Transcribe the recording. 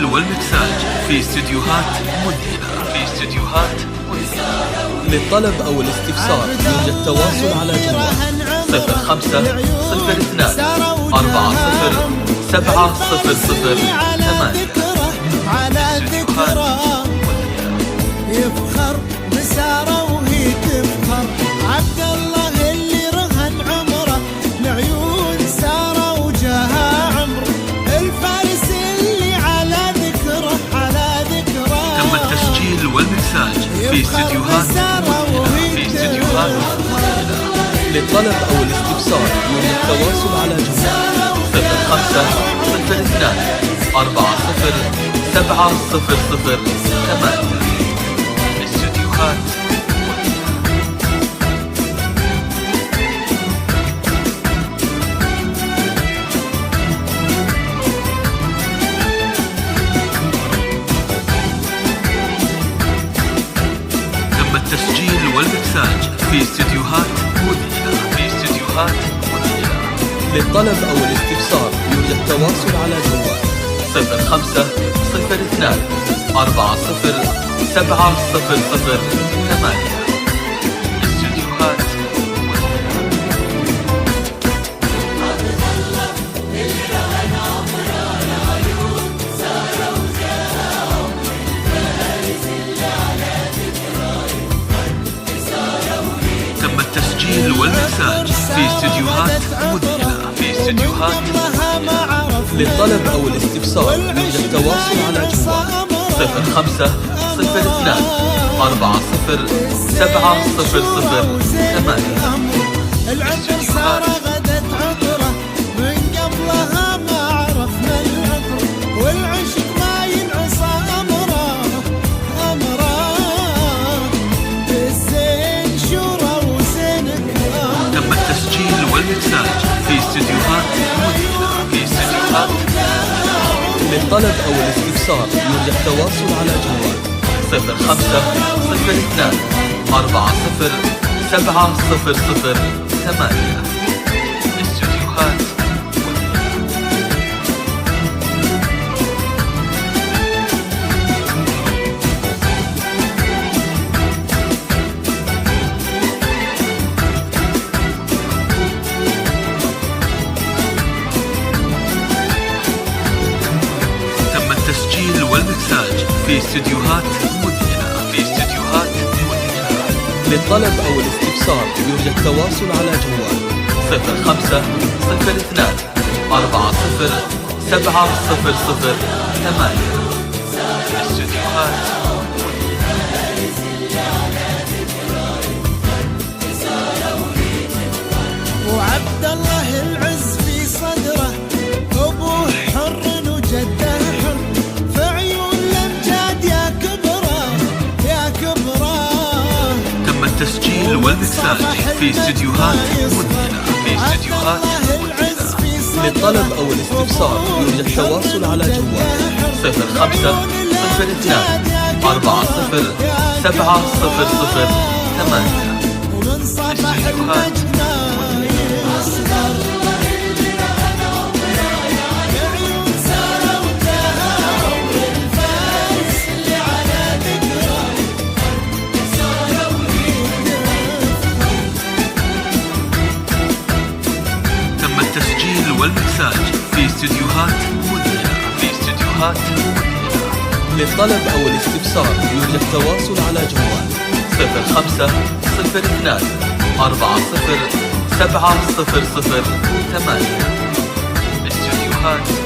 التسجيل والمكساج في استديوهات مذهلة. للطلب أو الاستفسار يرجى التواصل على جوال 05 02 40 700 على ذكرى يفخر بسارة وهي تفخر. عبد الله اللي رهن عمره لعيون سارة وجاها عمر. الفارس اللي على ذكره تم التسجيل والمكساج في استديوهات مذهلة. للطلب أو الاستفسار يرجى التواصل على جوال 05 02 40 700 استديوهات. تم التسجيل والمكساج في استديوهات مذهلة. للطلب أو الاستفسار يرجى التواصل على جوال 05 02 40 700 استديوهات. تم التسجيل والمكساج في استديوهات مذهلة. للطلب أو الاستفسار يرجى التواصل على جوال 05 02 40 700 العطر سارة غدت عطرة من قبلها ما عرفنا العطر. والعشق ما ينعصى أمره بالزين شورى وزين كرام. تم التسجيل والمكساج في استديوهات مذهلة. للطلب أو الاستفسار يرجى التواصل على جوال 05 02 40 700 استديوهات. التسجيل والمكساج في استديوهات مذهلة. للطلب أو الاستفسار يرجى التواصل على جوال 05 02 40 700 استديوهات. وعبد الله العز في صدره أبوه حر وجده حر. في عيون الأمجاد يا كبره تم التسجيل والمكساج في استديوهات مذهلة. للطلب أو الاستفسار يرجى التواصل على جوال 05 02 40 700 ومن صباح المجنى يصدر لعيون سارة وجاها عمر. الفارس اللي على ذكره تم التسجيل والمكساج في استديوهات مذهلة. للطلب أو الاستفسار يرجى التواصل على جوال 05 02 40 700 استديوهات.